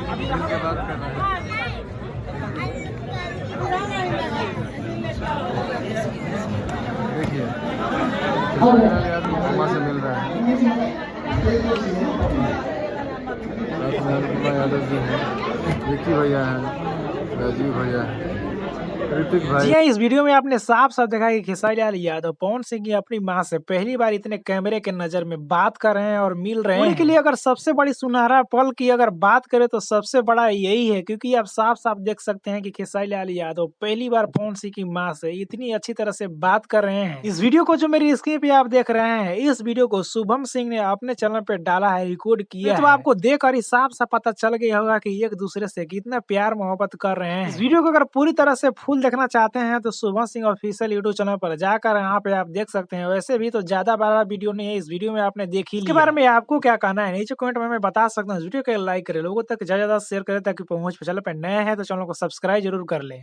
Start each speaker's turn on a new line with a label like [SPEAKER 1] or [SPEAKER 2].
[SPEAKER 1] मिल के बात कर रहे हैं। देखिए आदमी मामा से मिल रहा है। यादव जी हैं, विक्की भैया हैं, राजीव भैया हैं, ऋतिक
[SPEAKER 2] जी
[SPEAKER 1] भाई।
[SPEAKER 2] हाँ, इस वीडियो में आपने साफ साफ देखा कि खेसारी लाल यादव पवन सिंह की अपनी मां से पहली बार इतने कैमरे के नजर में बात कर रहे हैं और मिल रहे हैं। उनके लिए अगर सबसे बड़ी सुनहरा पल की अगर बात करें तो सबसे बड़ा यही है, क्योंकि आप साफ साफ देख सकते हैं कि खेसारी लाल यादव पहली बार पवन सिंह की मां से इतनी अच्छी तरह से बात कर रहे हैं। इस वीडियो को जो मेरी स्क्रीन पे आप देख रहे हैं, इस वीडियो को शुभम सिंह ने अपने चैनल पे डाला है, रिकॉर्ड किया है। तो आपको देखकर ही साफ साफ पता चल गया होगा कि एक दूसरे से कितना प्यार मोहब्बत कर रहे हैं। इस वीडियो को अगर पूरी तरह से फुल देखना चाहते हैं तो Shubham Singh official YouTube channel पर जाकर यहाँ पे आप देख सकते हैं। वैसे भी तो ज्यादा बड़ा वीडियो नहीं है, इस वीडियो में आपने देख ही लिया। इसके बारे में आपको क्या कहना है नीचे कमेंट में मैं बता सकता हूँ। वीडियो को लाइक करें, लोगों तक ज्यादा शेयर करें ताकि पहुंच चैनल पर नए हैं तो चैनल को सब्सक्राइब जरूर कर ले।